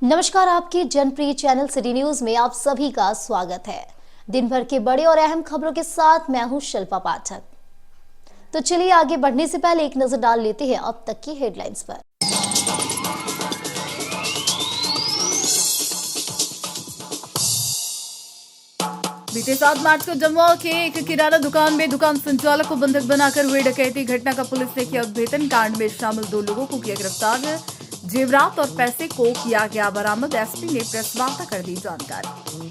नमस्कार, आपके जनप्रिय channel city news में आप सभी का स्वागत है। दिन भर के बड़े और अहम खबरों के साथ मैं हूं शिल्पा पाठक। तो चलिए आगे बढ़ने से पहले एक नजर डाल लेते हैं अब तक की हेडलाइंस पर। बीते 7 मार्च को जमुआ के एक किराना दुकान में दुकान संचालक को बंधक बनाकर हुई डकैती घटना का पुलिस ने किया उद्भेदन। कांड में शामिल 2 लोगों को किया गिरफ्तार। जेवरात और पैसे को किया गया बरामद। एसपी ने प्रेस वार्ता कर दी जानकारी।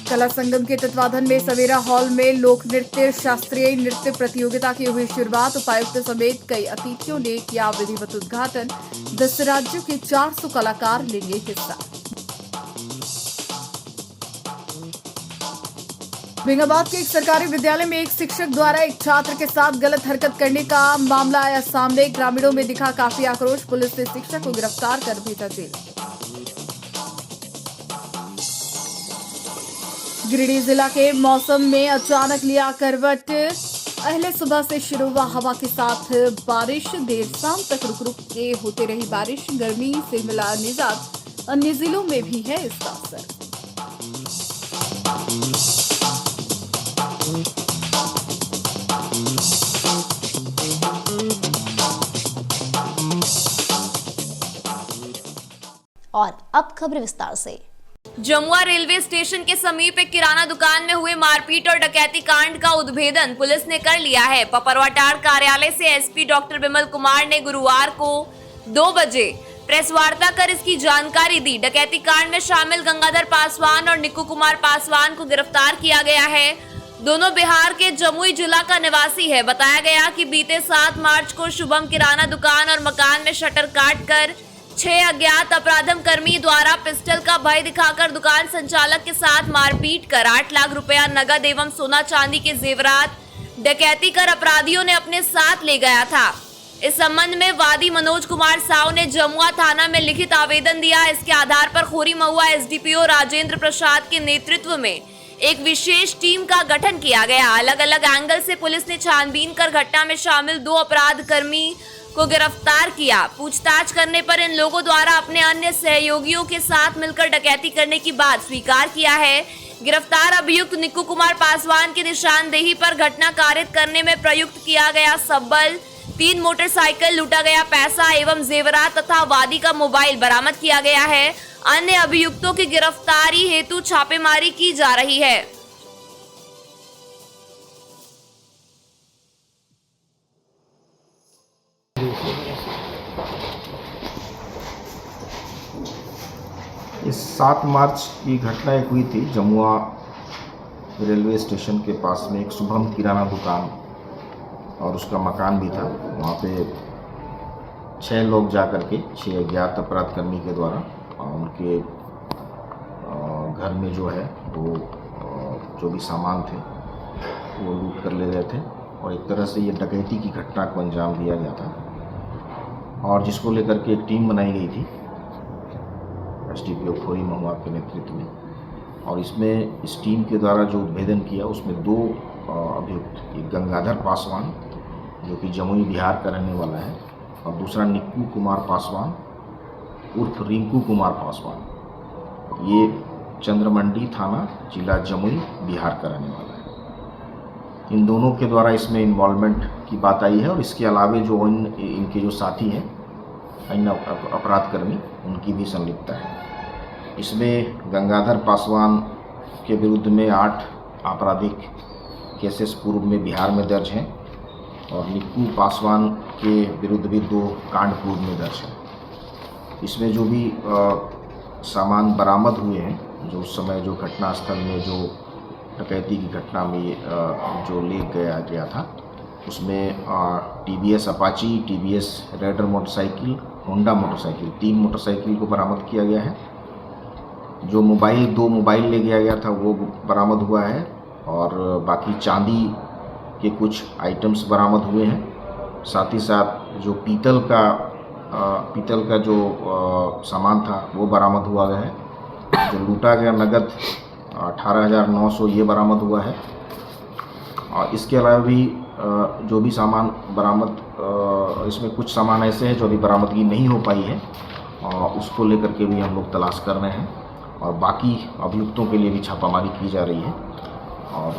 कला संगम के तत्वाधान में सवेरा हॉल में लोक नृत्य शास्त्रीय नृत्य प्रतियोगिता की हुई शुरुआत। उपायुक्त समेत कई अतिथियों ने किया विधिवत उद्घाटन। 10 राज्यों के 400 कलाकार लेंगे हिस्सा। बेंगाबाद के एक सरकारी विद्यालय में एक शिक्षक द्वारा एक छात्र के साथ गलत हरकत करने का मामला आया सामने। ग्रामीणों में दिखा काफी आक्रोश। पुलिस ने शिक्षक को गिरफ्तार कर भेजा जेल। गिरिडीह जिला के मौसम में अचानक लिया करवट। पहले सुबह से शुरू हुआ हवा के साथ बारिश। देर शाम तक रुक रुक के होते रही बारिश। गर्मी से मिला निजात। अन्य जिलों में भी है इसका असर। और अब खबर विस्तार से। जमुआ रेलवे स्टेशन के समीप एक किराना दुकान में हुए मारपीट और डकैती कांड का उद्भेदन पुलिस ने कर लिया है। पपरवाटार कार्यालय से एसपी डॉक्टर विमल कुमार ने गुरुवार को 2 बजे प्रेस वार्ता कर इसकी जानकारी दी। डकैती कांड में शामिल गंगाधर पासवान और निक्कू कुमार पासवान को गिरफ्तार किया गया है। दोनों बिहार के जमुई जिला का निवासी है। बताया गया कि बीते 7 मार्च को शुभम किराना दुकान और मकान में शटर काटकर 6 अज्ञात अपराधम कर्मी द्वारा पिस्टल का भय दिखाकर दुकान संचालक के साथ मारपीट कर 8 लाख रुपया नगद एवं सोना चांदी के जेवरात डकैती कर अपराधियों ने अपने साथ ले गया था। इस संबंध में वादी मनोज कुमार साव ने जमुआ थाना में लिखित आवेदन दिया। इसके आधार पर खोरी महुआ एसडीपीओ राजेंद्र प्रसाद के नेतृत्व में एक विशेष टीम का गठन किया गया। अलग अलग एंगल से पुलिस ने छानबीन कर घटना में शामिल 2 अपराध कर्मी को गिरफ्तार किया। पूछताछ करने पर इन लोगों द्वारा अपने अन्य सहयोगियों के साथ मिलकर डकैती करने की बात स्वीकार किया है। गिरफ्तार अभियुक्त निक्कू कुमार पासवान की निशानदेही पर घटना कारित करने में प्रयुक्त किया गया सबल 3 मोटरसाइकिल, लूटा गया पैसा एवं जेवरात तथा वादी का मोबाइल बरामद किया गया है। अन्य अभियुक्तों की गिरफ्तारी हेतु छापेमारी की जा रही है। इस 7 मार्च की घटना एक हुई थी जमुआ रेलवे स्टेशन के पास में। एक शुभम किराना दुकान और उसका मकान भी था। वहाँ पे 6 लोग जाकर के 6 अज्ञात अपराध कर्मी के द्वारा उनके घर में जो है वो जो भी सामान थे वो लूट कर ले गए थे और एक तरह से ये डकैती की घटना को अंजाम दिया गया था और जिसको लेकर के एक टीम बनाई गई थी एसडीपीओ खोरी महुआ के नेतृत्व में। और इसमें इस टीम के द्वारा जो उद्भेदन किया उसमें 2 अभियुक्त, एक गंगाधर पासवान जो कि जमुई बिहार का रहने वाला है और दूसरा निक्कू कुमार पासवान उर्फ रिंकू कुमार पासवान, ये चंद्रमंडी थाना जिला जमुई बिहार का रहने वाला है। इन दोनों के द्वारा इसमें इन्वॉल्वमेंट की बात आई है और इसके अलावे जो इनके जो साथी हैं अन्य अपराध कर्मी उनकी भी संलिप्तता है। इसमें गंगाधर पासवान के विरुद्ध में 8 आपराधिक केसेस पूर्व में बिहार में दर्ज हैं और निक्कू पासवान के विरुद्ध भी 2 कांड पूर्व में दर्ज हैं। इसमें जो भी सामान बरामद हुए हैं, जो उस समय जो घटनास्थल में जो डकैती की घटना में जो ले गया था, उसमें TVS Apache, TVS raider motorcycle, Honda motorcycle, 3 motorcycle को बरामद किया गया है। जो मोबाइल 2 मोबाइल ले गया था वो बरामद हुआ है और बाकी चांदी के कुछ आइटम्स बरामद हुए हैं। साथ ही साथ जो पीतल का जो सामान था वो बरामद हुआ गया है। जो लूटा गया नगद 18,900 ये बरामद हुआ है। और इसके अलावा भी जो भी सामान बरामद इसमें कुछ सामान ऐसे हैं जो अभी बरामदगी नहीं हो पाई है, उसको लेकर के भी हम लोग तलाश कर रहे हैं और बाकी अभियुक्तों के लिए भी छापामारी की जा रही है। और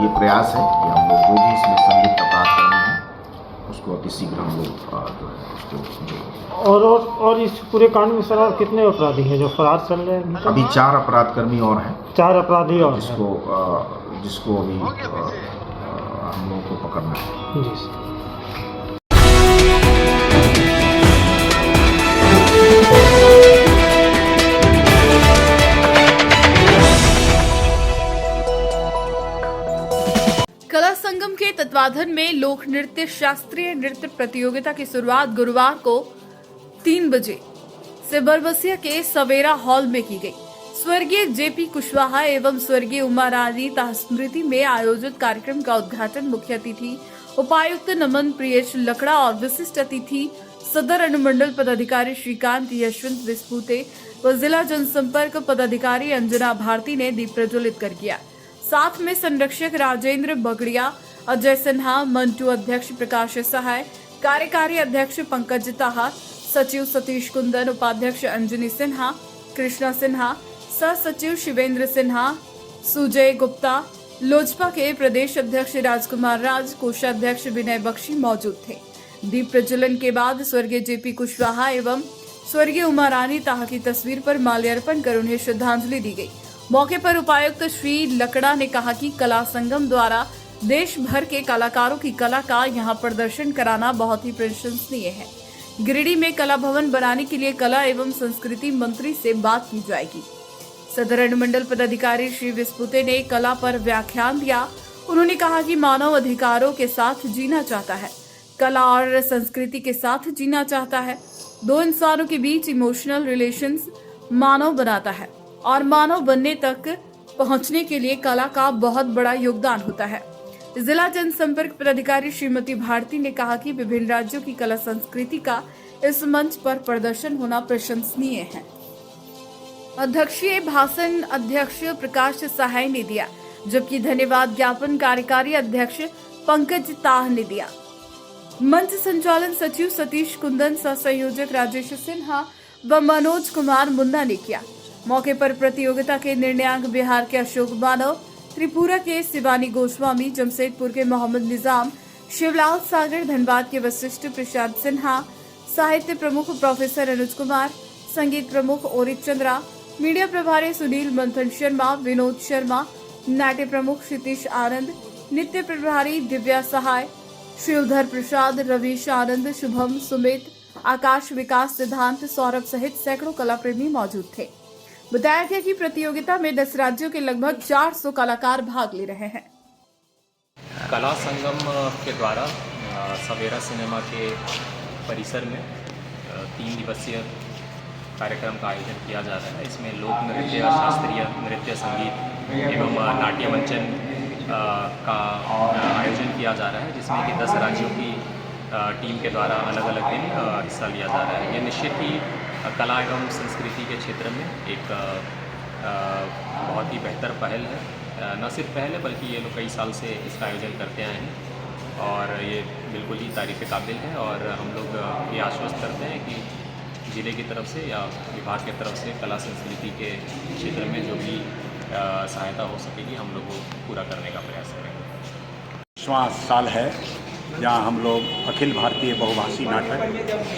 ये प्रयास है कि हम लोग जो भी इसमें संलिप्त अपराधकर्मी हैं उसको अति शीघ्र हम लोग जो है उसको देंगे। और इस पूरे कांड में सर और कितने अपराधी हैं जो फरार चल रहे हैं? अभी 4 अपराधकर्मी और हैं, 4 अपराधी और जिसको अभी हम लोगों को पकड़ना है। जी सर। कला संगम के तत्वाधान में लोक नृत्य शास्त्रीय नृत्य प्रतियोगिता की शुरुआत गुरुवार को 3 बजे से बरबसिया के सवेरा हॉल में की गई। स्वर्गीय जेपी कुशवाहा एवं स्वर्गीय उमा रानी स्मृति में आयोजित कार्यक्रम का उद्घाटन मुख्य अतिथि उपायुक्त नमन प्रियेश लकड़ा और विशिष्ट अतिथि सदर अनुमंडल पदाधिकारी श्रीकांत यशवंत विस्पुते व जिला जनसंपर्क पदाधिकारी अंजना भारती ने दीप प्रज्वलित कर किया। साथ में संरक्षक राजेंद्र बगड़िया, अजय सिन्हा, मंटू अध्यक्ष प्रकाश सहाय, कार्यकारी अध्यक्ष पंकज ताहा, सचिव सतीश कुंदन, उपाध्यक्ष अंजनी सिन्हा, कृष्णा सिन्हा, सह सचिव शिवेंद्र सिन्हा, सुजय गुप्ता, लोजपा के प्रदेश अध्यक्ष राजकुमार राज, कोषाध्यक्ष विनय बख्शी मौजूद थे। दीप प्रज्वलन के बाद स्वर्गीय जेपी कुशवाहा एवं स्वर्गीय उमा रानी ताहा की तस्वीर पर माल्यार्पण कर उन्हें श्रद्धांजलि दी गई। मौके पर उपायुक्त श्री लकड़ा ने कहा कि कला संगम द्वारा देश भर के कलाकारों की कला का यहां प्रदर्शन कराना बहुत ही प्रशंसनीय है। गिरिडीह में कला भवन बनाने के लिए कला एवं संस्कृति मंत्री से बात की जाएगी। सदर अनुमंडल पदाधिकारी श्री विस्पुते ने कला पर व्याख्यान दिया। उन्होंने कहा कि मानव अधिकारों के साथ जीना चाहता है, कला और संस्कृति के साथ जीना चाहता है। 2 इंसानों के बीच इमोशनल रिलेशंस मानव बनाता है और मानव बनने तक पहुंचने के लिए कला का बहुत बड़ा योगदान होता है। जिला जनसंपर्क पदाधिकारी श्रीमती भारती ने कहा कि विभिन्न राज्यों की कला संस्कृति का इस मंच पर प्रदर्शन होना प्रशंसनीय है। अध्यक्षीय भाषण अध्यक्ष प्रकाश सहाय ने दिया, जबकि धन्यवाद ज्ञापन कार्यकारी अध्यक्ष पंकज ताह ने दिया। मंच संचालन सचिव सतीश कुंदन, सह संयोजक राजेश सिन्हा व मनोज कुमार मुन्ना ने किया। मौके पर प्रतियोगिता के निर्णयांक बिहार के अशोक मानव, त्रिपुरा के शिवानी गोस्वामी, जमशेदपुर के मोहम्मद निजाम, शिवलाल सागर, धनबाद के वशिष्ठ प्रसाद सिन्हा, साहित्य प्रमुख प्रोफेसर अनुज कुमार, संगीत प्रमुख ओरित चंद्रा, मीडिया प्रभारी सुनील मंथन शर्मा, विनोद शर्मा, नाट्य प्रमुख क्षितिश आनंद, नृत्य प्रभारी दिव्या सहाय, शिवधर प्रसाद, रवीश आनंद, शुभम, सुमित, आकाश, विकास, सिद्धांत, सौरभ सहित सैकड़ों कला प्रेमी मौजूद थे। बताया गया कि प्रतियोगिता में 10 राज्यों के लगभग 400 कलाकार भाग ले रहे हैं। कला संगम के द्वारा सवेरा सिनेमा के परिसर में 3 दिवसीय कार्यक्रम का आयोजन किया जा रहा है। इसमें लोक नृत्य, शास्त्रीय नृत्य, संगीत एवं नाट्य मंचन का आयोजन किया जा रहा है, जिसमें कि 10 राज्यों की टीम के द्वारा अलग अलग दिन हिस्सा लिया जा रहा है। ये निश्चित ही कला एवं संस्कृति के क्षेत्र में एक बहुत ही बेहतर पहल है। न सिर्फ पहल है बल्कि ये लोग कई साल से इसका आयोजन करते आए हैं और ये बिल्कुल ही तारीफ़ काबिल है। और हम लोग ये आश्वस्त करते हैं कि ज़िले की तरफ से या विभाग की तरफ से कला संस्कृति के क्षेत्र में जो भी सहायता हो सकेगी हम लोग वो पूरा करने का प्रयास करेंगे। 5वां साल है जहाँ हम लोग अखिल भारतीय बहुभाषी नाटक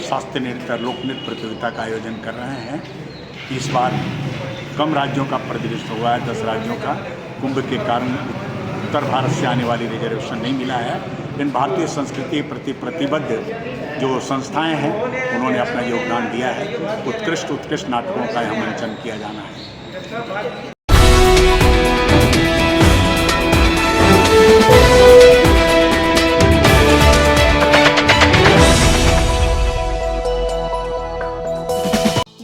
शास्त्रीय नृत्य और लोक नृत्य प्रतियोगिता का आयोजन कर रहे हैं। इस बार कम राज्यों का प्रतिनिधित्व हुआ है, 10 राज्यों का। कुंभ के कारण उत्तर भारत से आने वाली रिजर्वेशन नहीं मिला है, लेकिन भारतीय संस्कृति के प्रति प्रतिबद्ध जो संस्थाएं हैं उन्होंने अपना योगदान दिया है। उत्कृष्ट नाटकों का यहाँ मंचन किया जाना है।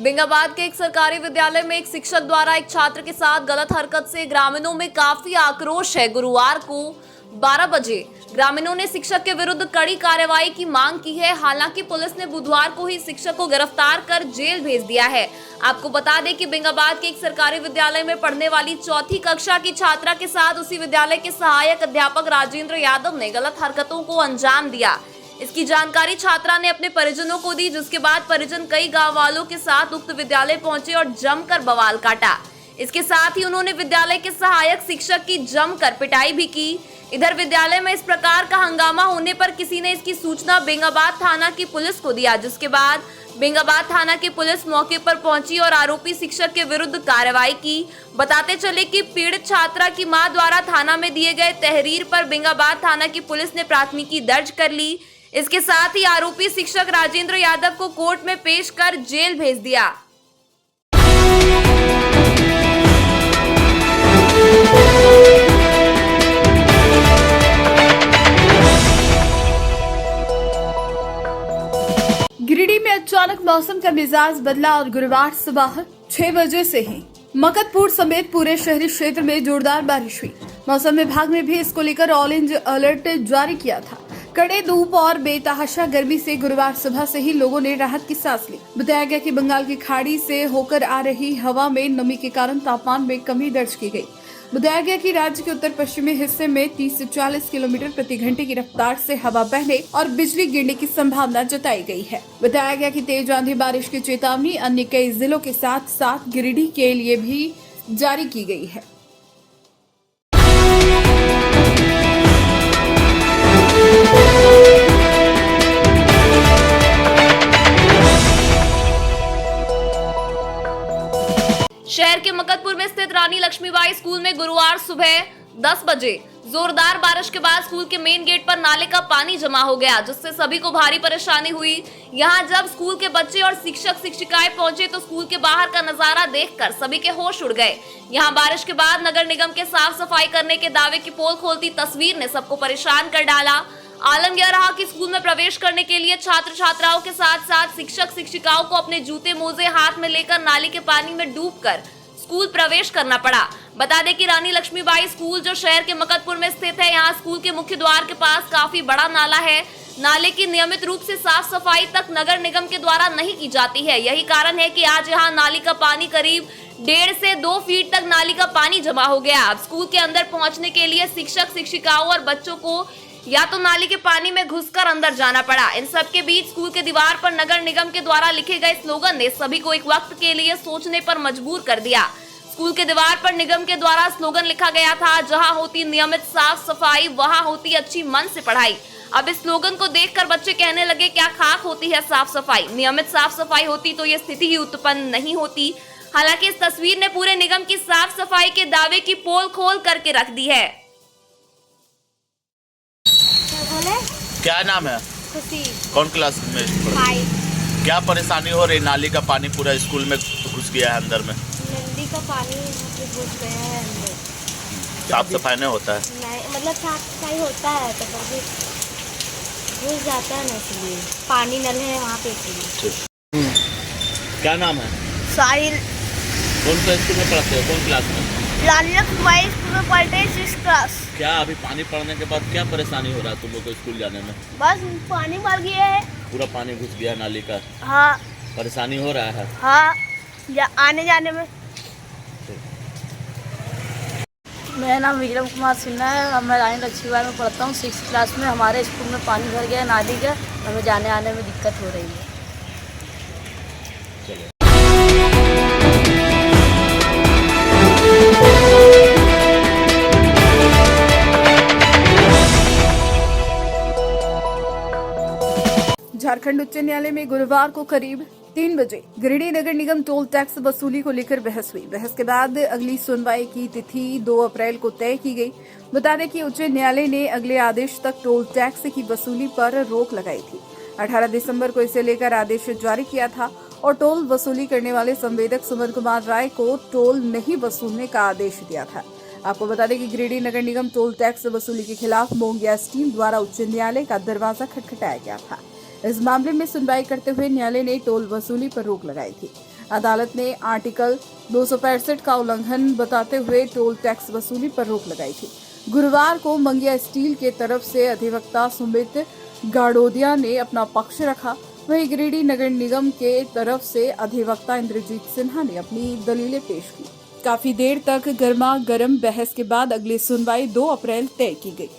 बिंगाबाद के एक सरकारी विद्यालय में एक शिक्षक द्वारा एक छात्र के साथ गलत हरकत से ग्रामीणों में काफी आक्रोश है। गुरुवार को 12 बजे ग्रामीणों ने शिक्षक के विरुद्ध कड़ी कार्रवाई की मांग की है। हालांकि पुलिस ने बुधवार को ही शिक्षक को गिरफ्तार कर जेल भेज दिया है। आपको बता दें कि बेंगाबाद के एक सरकारी विद्यालय में पढ़ने वाली चौथी कक्षा की छात्रा के साथ उसी विद्यालय के सहायक अध्यापक राजेंद्र यादव ने गलत हरकतों को अंजाम दिया। इसकी जानकारी छात्रा ने अपने परिजनों को दी, जिसके बाद परिजन कई गाँव वालों के साथ उक्त विद्यालय पहुंचे और जमकर बवाल काटा। इसके साथ ही उन्होंने विद्यालय के सहायक शिक्षक की जमकर पिटाई भी की। इधर विद्यालय में इस प्रकार का हंगामा होने पर किसी ने इसकी सूचना बेंगाबाद थाना की पुलिस को दिया, जिसके बाद बेंगाबाद थाना की पुलिस मौके पर पहुंची और आरोपी शिक्षक के विरुद्ध कार्रवाई की। बताते चले कि पीड़ित छात्रा की मां द्वारा थाना में दिए गए तहरीर पर बेंगाबाद थाना की पुलिस ने प्राथमिकी दर्ज कर ली। इसके साथ ही आरोपी शिक्षक राजेंद्र यादव को कोर्ट में पेश कर जेल भेज दिया। गिरिडीह में अचानक मौसम का मिजाज बदला और गुरुवार सुबह 6 बजे से ही मकतपुर समेत पूरे शहरी क्षेत्र में जोरदार बारिश हुई। मौसम विभाग ने भी इसको लेकर ऑरेंज अलर्ट जारी किया था। कड़े धूप और बेतहाशा गर्मी से गुरुवार सुबह से ही लोगों ने राहत की सांस ली। बताया गया कि बंगाल की खाड़ी से होकर आ रही हवा में नमी के कारण तापमान में कमी दर्ज की गई। बताया गया कि राज्य के उत्तर पश्चिमी हिस्से में 30 से 40 किलोमीटर प्रति घंटे की रफ्तार से हवा बहने और बिजली गिरने की संभावना जताई गई है। बताया गया कि तेज आंधी बारिश की चेतावनी अन्य कई जिलों के साथ साथ गिरिडीह के लिए भी जारी की गई है। शहर के मकतपुर में स्थित रानी लक्ष्मीबाई स्कूल में गुरुवार सुबह 10 बजे जोरदार बारिश के बाद स्कूल के मेन गेट पर नाले का पानी जमा हो गया, जिससे सभी को भारी परेशानी हुई। यहां जब स्कूल के बच्चे और शिक्षक शिक्षिकाएं पहुंचे तो स्कूल के बाहर का नजारा देखकर सभी के होश उड़ गए। यहां बारिश के बाद नगर निगम के साफ सफाई करने के दावे की पोल खोलती तस्वीर ने सबको परेशान कर डाला। आलम यह रहा कि स्कूल में प्रवेश करने के लिए छात्र छात्राओं के साथ साथ शिक्षक शिक्षिकाओं को अपने जूते मोजे हाथ में लेकर नाली के पानी में डूबकर स्कूल प्रवेश करना पड़ा। बता दें कि रानी लक्ष्मीबाई स्कूल जो शहर के मकतपुर में स्थित है, यहाँ स्कूल के मुख्य द्वार के पास काफी बड़ा नाला है। नाले की नियमित रूप से साफ सफाई तक नगर निगम के द्वारा नहीं की जाती है। यही कारण है कि आज यहाँ नाली का पानी करीब 1.5 से 2 फीट तक नाली का पानी जमा हो गया। अब स्कूल के अंदर पहुंचने के लिए शिक्षक शिक्षिकाओं और बच्चों को या तो नाली के पानी में घुसकर अंदर जाना पड़ा। इन सब के बीच स्कूल के दीवार पर नगर निगम के द्वारा लिखे गए स्लोगन ने सभी को एक वक्त के लिए सोचने पर मजबूर कर दिया। स्कूल के दीवार पर निगम के द्वारा स्लोगन लिखा गया था, जहां होती नियमित साफ सफाई वहां होती अच्छी मन से पढ़ाई। अब इस स्लोगन को देखकर बच्चे कहने लगे, क्या खाक होती है साफ सफाई? नियमित साफ सफाई होती तो ये स्थिति ही उत्पन्न नहीं होती। हालांकि इस तस्वीर ने पूरे निगम की साफ सफाई के दावे की पोल खोल करके रख दी है। क्या नाम है? खुशी। कौन क्लास में? 5। क्या परेशानी हो रही? नाली का पानी पूरा स्कूल में घुस गया है अंदर में। नदी का पानी घुस गया है अंदर। साफ सफाई नहीं होता है? नहीं, मतलब साफ सफाई होता है तो फिर घुस जाता है ना, इसलिए पानी नल है वहाँ पे इसलिए। क्या नाम है? साहिल। कौन सा स्कूल में पढ़ते हो? कौन क्लास में? रानी लक्ष्मीबाई स्कूल में पढ़ते हैं 6th क्लास। क्या अभी पानी पड़ने के बाद क्या परेशानी हो रहा है तुम लोग को स्कूल जाने में? बस पानी भर गया है। पूरा पानी घुस गया नाली का? हाँ। परेशानी हो रहा है? हाँ, आने जाने में। मेरा नाम विक्रम कुमार सिन्हा है और मैं रानी लक्ष्मीबाई में पढ़ता हूँ 6th क्लास में। हमारे स्कूल में पानी भर गया नाली का, हमें जाने आने में दिक्कत हो रही है। चलो। झारखंड उच्च न्यायालय में गुरुवार को करीब 3 बजे गिरिडीह नगर निगम टोल टैक्स वसूली को लेकर बहस हुई। बहस के बाद अगली सुनवाई की तिथि 2 अप्रैल को तय की गई। बता दें कि उच्च न्यायालय ने अगले आदेश तक टोल टैक्स की वसूली पर रोक लगाई थी। 18 दिसंबर को इसे लेकर आदेश जारी किया था और टोल वसूली करने वाले संवेदक सुमन कुमार राय को टोल नहीं वसूलने का आदेश दिया था। आपको बता दें कि गिरिडीह नगर निगम टोल टैक्स वसूली के खिलाफ मोंगियास टीम द्वारा उच्च न्यायालय का दरवाजा खटखटाया गया था। इस मामले में सुनवाई करते हुए न्यायालय ने टोल वसूली पर रोक लगाई थी। अदालत ने आर्टिकल 265 का उल्लंघन बताते हुए टोल टैक्स वसूली पर रोक लगाई थी। गुरुवार को मंगिया स्टील के तरफ से अधिवक्ता सुमित गाड़ोदिया ने अपना पक्ष रखा। वहीं गिरिडीह नगर निगम के तरफ से अधिवक्ता इंद्रजीत सिन्हा ने अपनी दलीलें पेश की। काफी देर तक गर्मा गर्म बहस के बाद अगली सुनवाई 2 अप्रैल तय की गई।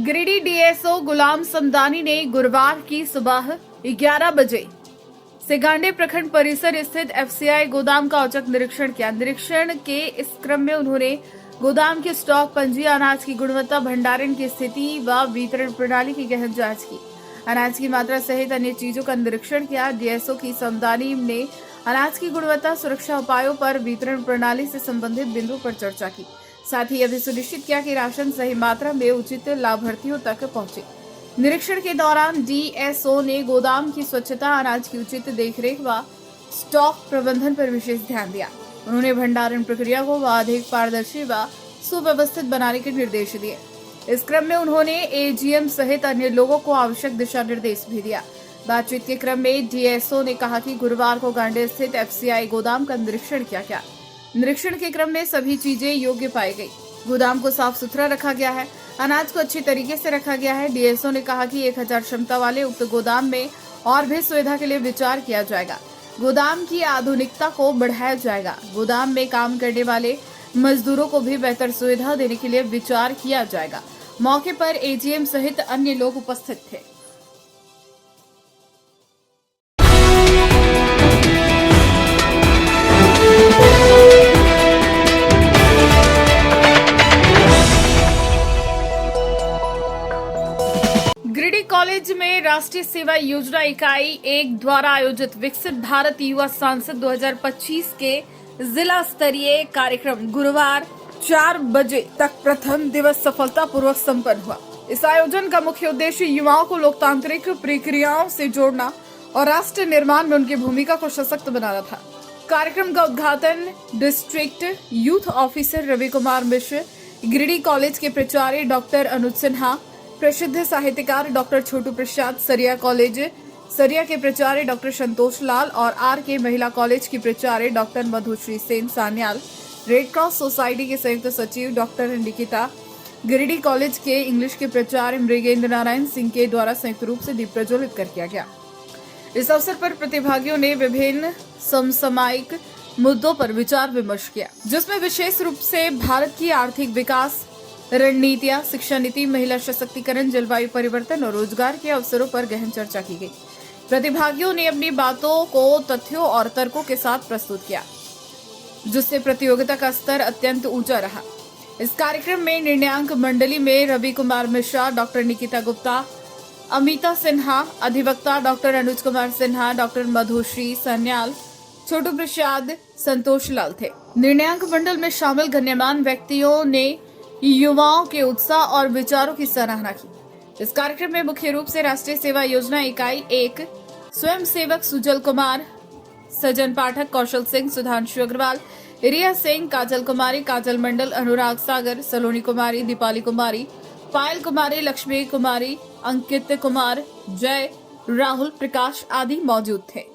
गिरिडीह डीएसओ गुलाम समदानी ने गुरुवार की सुबह 11 बजे से गांडे प्रखंड परिसर स्थित एफसीआई गोदाम का औचक निरीक्षण किया। निरीक्षण के इस क्रम में उन्होंने गोदाम के स्टॉक पंजी, अनाज की गुणवत्ता, भंडारण की स्थिति व वितरण प्रणाली की गहन जांच की। अनाज की मात्रा सहित अन्य चीजों का निरीक्षण किया। डीएसओ की समदानी ने अनाज की गुणवत्ता, सुरक्षा उपायों पर, वितरण प्रणाली से संबंधित बिंदुओं पर चर्चा की। साथ ही यह भी सुनिश्चित किया कि राशन सही मात्रा में उचित लाभार्थियों तक पहुंचे। निरीक्षण के दौरान डीएसओ ने गोदाम की स्वच्छता, अनाज की उचित देखरेख व स्टॉक प्रबंधन पर विशेष ध्यान दिया। उन्होंने भंडारण प्रक्रिया को अधिक पारदर्शी व सुव्यवस्थित बनाने के निर्देश दिए। इस क्रम में उन्होंने एजीएम सहित अन्य लोगों को आवश्यक दिशा निर्देश भी दिया। बातचीत के क्रम में डीएसओ ने कहा कि गुरुवार को गांडे स्थित एफसीआई गोदाम का निरीक्षण किया गया। निरीक्षण के क्रम में सभी चीजें योग्य पाई गई। गोदाम को साफ सुथरा रखा गया है, अनाज को अच्छी तरीके से रखा गया है। डीएसओ ने कहा कि 1000 क्षमता वाले उक्त गोदाम में और भी सुविधा के लिए विचार किया जाएगा। गोदाम की आधुनिकता को बढ़ाया जाएगा। गोदाम में काम करने वाले मजदूरों को भी बेहतर सुविधा देने के लिए विचार किया जाएगा। मौके पर एजीएम सहित अन्य लोग उपस्थित थे। गिरिडीह कॉलेज में राष्ट्रीय सेवा योजना इकाई 1 द्वारा आयोजित विकसित भारत युवा सांसद 2025 के जिला स्तरीय कार्यक्रम गुरुवार 4 बजे तक प्रथम दिवस सफलतापूर्वक संपन्न हुआ। इस आयोजन का मुख्य उद्देश्य युवाओं को लोकतांत्रिक प्रक्रियाओं से जोड़ना और राष्ट्र निर्माण में उनकी भूमिका को सशक्त बनाना था। कार्यक्रम का उद्घाटन district youth officer Ravi Kumar Mishra, Giridih college के प्राचार्य डॉक्टर अनुज सिन्हा, प्रसिद्ध साहित्यकार डॉक्टर छोटू प्रसाद, सरिया कॉलेज सरिया के प्राचार्य डॉक्टर संतोष लाल और आर.के. महिला कॉलेज की प्राचार्य doctor Madhushree Sen Sanyal, red cross society के संयुक्त सचिव डॉक्टर निकिता, गिरिडीह कॉलेज के इंग्लिश के प्राचार्य मृगेंद्र नारायण सिंह के द्वारा संयुक्त रूप से दीप प्रज्वलित कर किया गया। इस अवसर पर प्रतिभागियों ने विभिन्न समसामयिक मुद्दों पर विचार विमर्श किया, जिसमें विशेष रूप से भारत की आर्थिक विकास रणनीतियां, शिक्षा नीति, महिला सशक्तिकरण, जलवायु परिवर्तन और रोजगार के अवसरों पर गहन चर्चा की गई। प्रतिभागियों ने अपनी बातों को तथ्यों और तर्कों के साथ प्रस्तुत किया, जिससे प्रतियोगिता का स्तर अत्यंत ऊंचा रहा। इस कार्यक्रम में निर्णयांक मंडली में रवि कुमार मिश्रा, डॉक्टर निकिता गुप्ता, अमिता सिन्हा, अधिवक्ता डॉक्टर अनुज कुमार सिन्हा, डॉक्टर मधुश्री सान्याल, छोटू प्रसाद, संतोष लाल थे। निर्णयांक मंडल में शामिल गण्यमान्य व्यक्तियों ने युवाओं के उत्साह और विचारों की सराहना की। इस कार्यक्रम में मुख्य रूप से राष्ट्रीय सेवा योजना इकाई 1 स्वयं सेवक सुजल कुमार, सजन पाठक, कौशल सिंह, सुधांशु अग्रवाल, रिया सिंह, काजल कुमारी, काजल मंडल, अनुराग सागर, सलोनी कुमारी, दीपाली कुमारी, पायल कुमारी, लक्ष्मी कुमारी, अंकित कुमार, जय, राहुल, प्रकाश आदि मौजूद थे।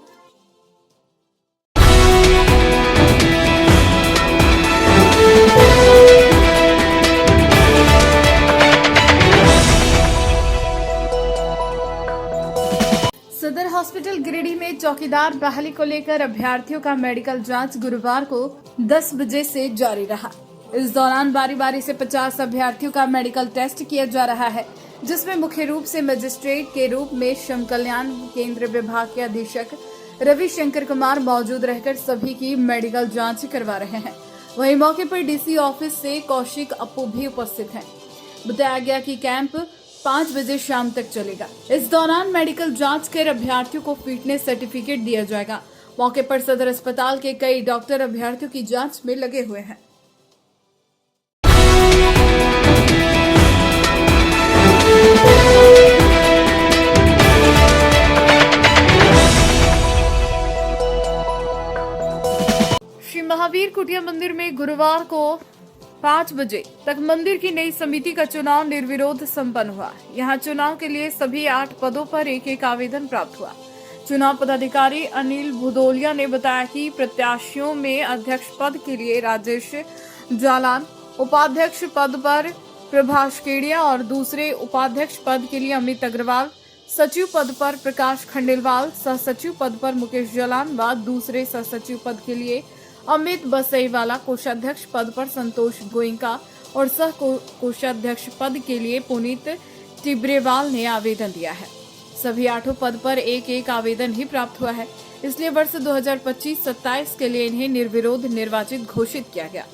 सदर हॉस्पिटल गिरिडीह में चौकीदार बहाली को लेकर अभ्यर्थियों का मेडिकल जांच गुरुवार को 10 बजे से जारी रहा। इस दौरान बारी बारी से 50 अभ्यर्थियों का मेडिकल टेस्ट किया जा रहा है, जिसमें मुख्य रूप से मजिस्ट्रेट के रूप में श्रम कल्याण केंद्र विभाग के अधीक्षक रविशंकर कुमार मौजूद रहकर सभी की मेडिकल जांच करवा रहे हैं। वहीं मौके पर डीसी ऑफिस से कौशिक अप्पू भी उपस्थित हैं। बताया गया कि कैंप 5 बजे शाम तक चलेगा। इस दौरान मेडिकल जांच कर अभ्यर्थियों को फिटनेस सर्टिफिकेट दिया जाएगा। मौके पर सदर अस्पताल के कई डॉक्टर अभ्यर्थियों की जांच में लगे हुए हैं। श्री महावीर कुटिया मंदिर में गुरुवार को 5 बजे तक मंदिर की नई समिति का चुनाव निर्विरोध संपन्न हुआ। यहां चुनाव के लिए सभी 8 पदों पर एक आवेदन प्राप्त हुआ। चुनाव पदाधिकारी अनिल भुदोलिया ने बताया कि प्रत्याशियों में अध्यक्ष पद के लिए राजेश जालान, उपाध्यक्ष पद पर प्रभाष केडिया और दूसरे उपाध्यक्ष पद के लिए अमित अग्रवाल, सचिव पद पर प्रकाश खंडेलवाल, सह सचिव पद पर मुकेश जालान व दूसरे सह सचिव पद के लिए अमित बसईवाला, कोषाध्यक्ष पद पर संतोष गोइंका और सह कोषाध्यक्ष पद के लिए पुनीत टिब्रेवाल ने आवेदन दिया है। सभी 8 पद पर एक आवेदन ही प्राप्त हुआ है, इसलिए वर्ष 2025-27 के लिए इन्हें निर्विरोध निर्वाचित घोषित किया गया।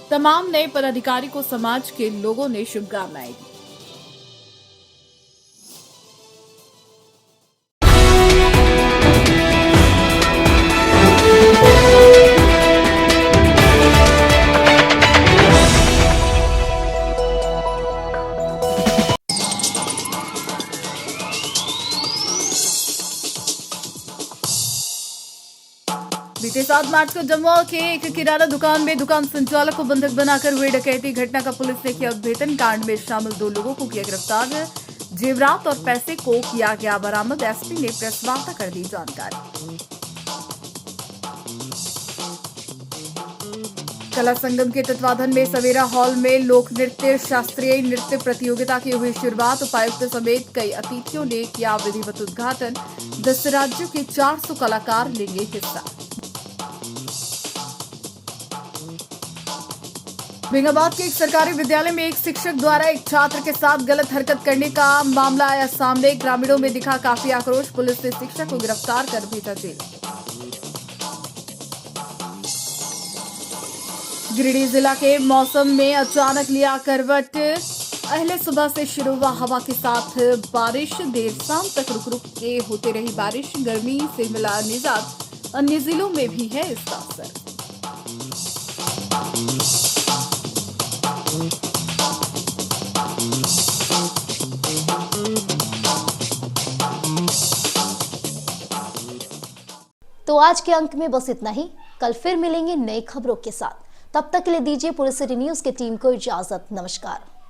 तमाम नए पदाधिकारी को समाज के लोगों ने शुभकामनाएं दी। बीते 7 मार्च को जमुआ के एक किराना दुकान में दुकान संचालक को बंधक बनाकर हुई डकैती घटना का पुलिस ने किया उद्भेदन। कांड में शामिल 2 लोगों को किया गिरफ्तार। जेवरात और पैसे को किया गया बरामद। एसपी ने प्रेस वार्ता कर दी जानकारी। कला संगम के तत्वाधान में सवेरा हॉल में लोक नृत्य शास्त्रीय नृत्य प्रतियोगिता की हुई शुरुआत। उपायुक्त समेत कई अतिथियों ने किया विधिवत उद्घाटन। 10 राज्यों के 400 कलाकार लेंगे हिस्सा। बेंगाबाद के एक सरकारी विद्यालय में एक शिक्षक द्वारा एक छात्र के साथ गलत हरकत करने का मामला आया सामने। ग्रामीणों में दिखा काफी आक्रोश। पुलिस ने शिक्षक को गिरफ्तार कर भेजा जेल। गिरिडीह जिला के मौसम में अचानक लिया करवट। पहले सुबह से शुरू हुआ हवा के साथ बारिश। देर शाम तक रुक रुक के होते रही बारिश। गर्मी से मिला निजात। अन्य जिलों में भी है इसका असर। तो आज के अंक में बस इतना ही। कल फिर मिलेंगे नई खबरों के साथ। तब तक के लिए दीजिए पूरे सिटी न्यूज की टीम को इजाजत। नमस्कार।